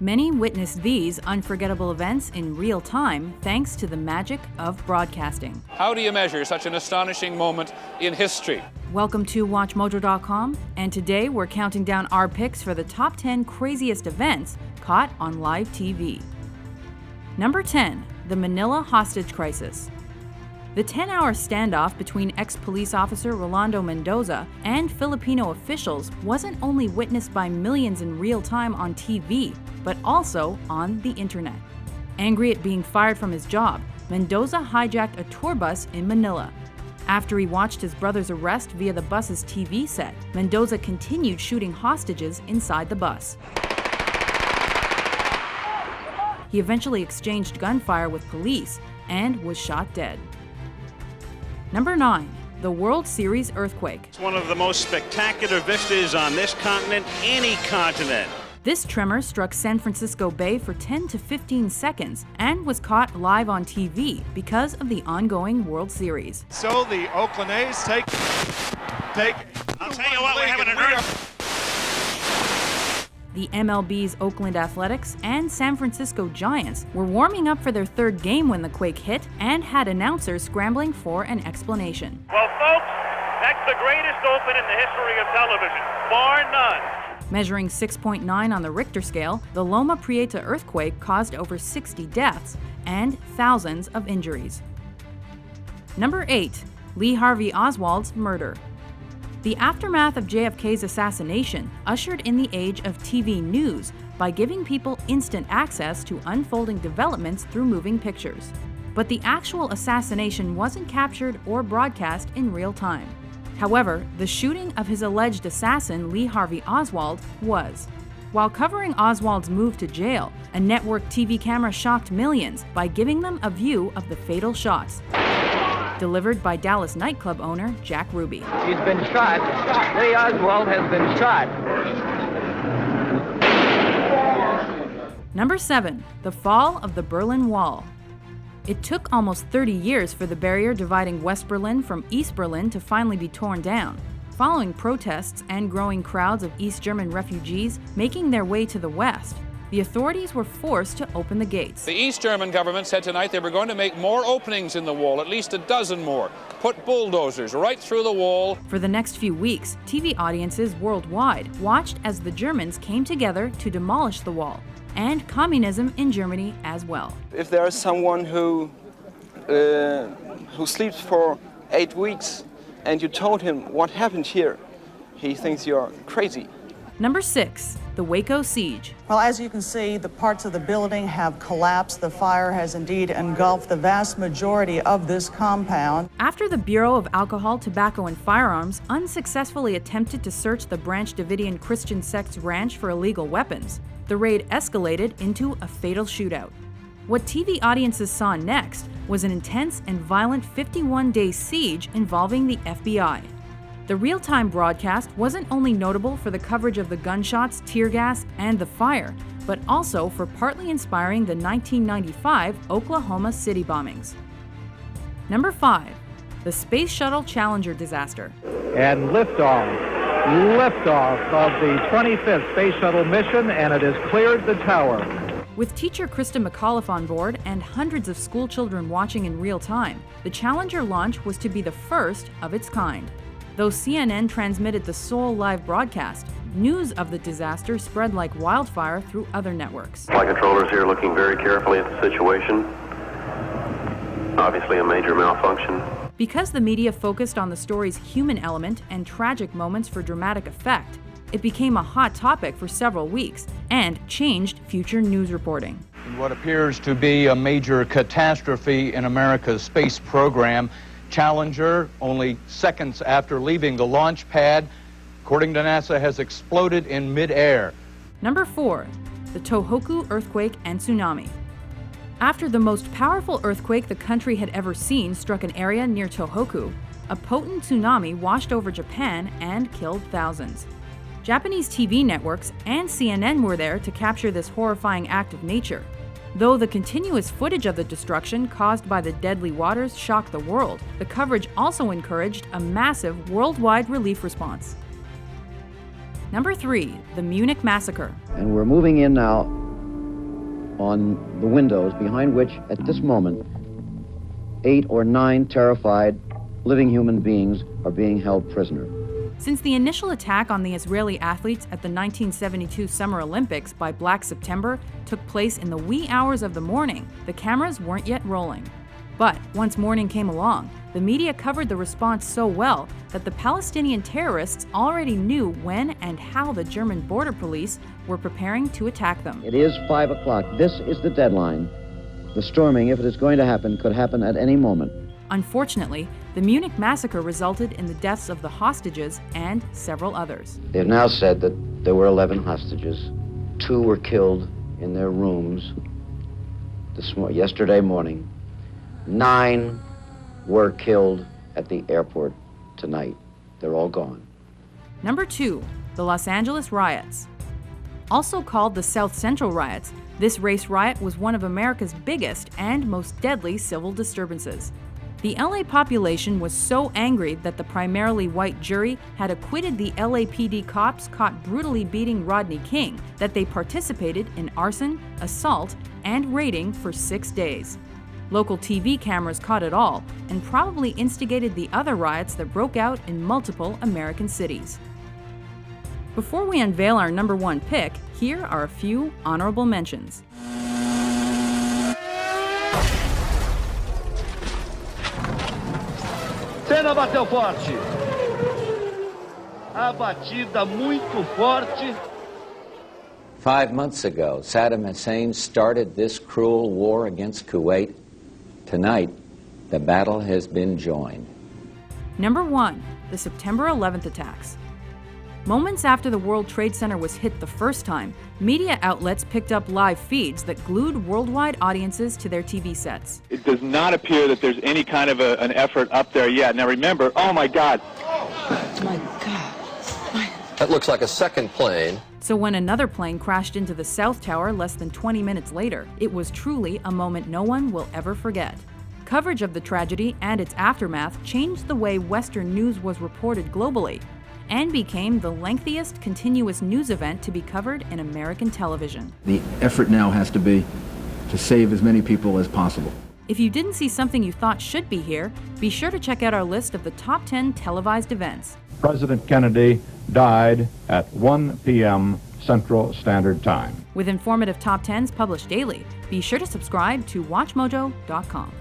Many witnessed these unforgettable events in real time thanks to the magic of broadcasting. How do you measure such an astonishing moment in history? Welcome to WatchMojo.com, and today we're counting down our picks for the top 10 craziest events caught on live TV. Number 10, the Manila hostage crisis. The 10-hour standoff between ex-police officer Rolando Mendoza and Filipino officials wasn't only witnessed by millions in real time on TV, but also on the internet. Angry at being fired from his job, Mendoza hijacked a tour bus in Manila. After he watched his brother's arrest via the bus's TV set, Mendoza continued shooting hostages inside the bus. He eventually exchanged gunfire with police and was shot dead. Number 9, the World Series earthquake. It's one of the most spectacular vistas on this continent, any continent. This tremor struck San Francisco Bay for 10 to 15 seconds and was caught live on TV because of the ongoing World Series. So the Oakland A's take. I'll tell you what, we're having an earthquake. The MLB's Oakland Athletics and San Francisco Giants were warming up for their third game when the quake hit and had announcers scrambling for an explanation. Well, folks, that's the greatest open in the history of television, bar none. Measuring 6.9 on the Richter scale, the Loma Prieta earthquake caused over 60 deaths and thousands of injuries. Number 8, Lee Harvey Oswald's murder. The aftermath of JFK's assassination ushered in the age of TV news by giving people instant access to unfolding developments through moving pictures. But the actual assassination wasn't captured or broadcast in real time. However, the shooting of his alleged assassin, Lee Harvey Oswald, was. While covering Oswald's move to jail, a network TV camera shocked millions by giving them a view of the fatal shots. Delivered by Dallas nightclub owner Jack Ruby. He's been shot. Lee Oswald has been shot. Number 7, the fall of the Berlin Wall. It took almost 30 years for the barrier dividing West Berlin from East Berlin to finally be torn down, following protests and growing crowds of East German refugees making their way to the West. The authorities were forced to open the gates. The East German government said tonight they were going to make more openings in the wall, at least a dozen more. Put bulldozers right through the wall. For the next few weeks, TV audiences worldwide watched as the Germans came together to demolish the wall, and communism in Germany as well. If there is someone who sleeps for 8 weeks and you told him what happened here, he thinks you're crazy. Number 6, the Waco siege. Well, as you can see, the parts of the building have collapsed. The fire has indeed engulfed the vast majority of this compound. After the Bureau of Alcohol, Tobacco, and Firearms unsuccessfully attempted to search the Branch Davidian Christian sect's ranch for illegal weapons, the raid escalated into a fatal shootout. What TV audiences saw next was an intense and violent 51-day siege involving the FBI. The real-time broadcast wasn't only notable for the coverage of the gunshots, tear gas, and the fire, but also for partly inspiring the 1995 Oklahoma City bombings. Number 5, the Space Shuttle Challenger disaster. And liftoff of the 25th Space Shuttle mission, and it has cleared the tower. With teacher Krista McAuliffe on board and hundreds of school children watching in real time, the Challenger launch was to be the first of its kind. Though CNN transmitted the sole live broadcast, news of the disaster spread like wildfire through other networks. Flight controllers here looking very carefully at the situation. Obviously a major malfunction. Because the media focused on the story's human element and tragic moments for dramatic effect, it became a hot topic for several weeks and changed future news reporting. In what appears to be a major catastrophe in America's space program, Challenger, only seconds after leaving the launch pad, according to NASA, has exploded in mid-air. Number 4, the Tohoku earthquake and tsunami. After the most powerful earthquake the country had ever seen struck an area near Tohoku, a potent tsunami washed over Japan and killed thousands. Japanese TV networks and CNN were there to capture this horrifying act of nature. Though the continuous footage of the destruction caused by the deadly waters shocked the world, the coverage also encouraged a massive worldwide relief response. Number 3, the Munich Massacre. And we're moving in now on the windows behind which, at this moment, 8 or 9 terrified living human beings are being held prisoner. Since the initial attack on the Israeli athletes at the 1972 Summer Olympics by Black September took place in the wee hours of the morning, the cameras weren't yet rolling. But once morning came along, the media covered the response so well that the Palestinian terrorists already knew when and how the German border police were preparing to attack them. It is 5 o'clock. This is the deadline. The storming, if it is going to happen, could happen at any moment. Unfortunately, the Munich Massacre resulted in the deaths of the hostages and several others. They have now said that there were 11 hostages. 2 were killed in their rooms yesterday morning. 9 were killed at the airport tonight. They're all gone. Number 2, the Los Angeles Riots. Also called the South Central Riots, this race riot was one of America's biggest and most deadly civil disturbances. The LA population was so angry that the primarily white jury had acquitted the LAPD cops caught brutally beating Rodney King that they participated in arson, assault, and raiding for 6 days. Local TV cameras caught it all and probably instigated the other riots that broke out in multiple American cities. Before we unveil our number 1 pick, here are a few honorable mentions. Cena bateu forte. A batida muito forte. 5 months ago, Saddam Hussein started this cruel war against Kuwait. Tonight, the battle has been joined. Number 1, the September 11th attacks. Moments after the World Trade Center was hit the first time, media outlets picked up live feeds that glued worldwide audiences to their TV sets. It does not appear that there's any kind of an effort up there yet. Now remember, oh my God. Oh my God. That looks like a second plane. So when another plane crashed into the South Tower less than 20 minutes later, it was truly a moment no one will ever forget. Coverage of the tragedy and its aftermath changed the way Western news was reported globally, and became the lengthiest continuous news event to be covered in American television. The effort now has to be to save as many people as possible. If you didn't see something you thought should be here, be sure to check out our list of the top 10 televised events. President Kennedy died at 1 p.m. Central Standard Time. With informative top 10s published daily, be sure to subscribe to WatchMojo.com.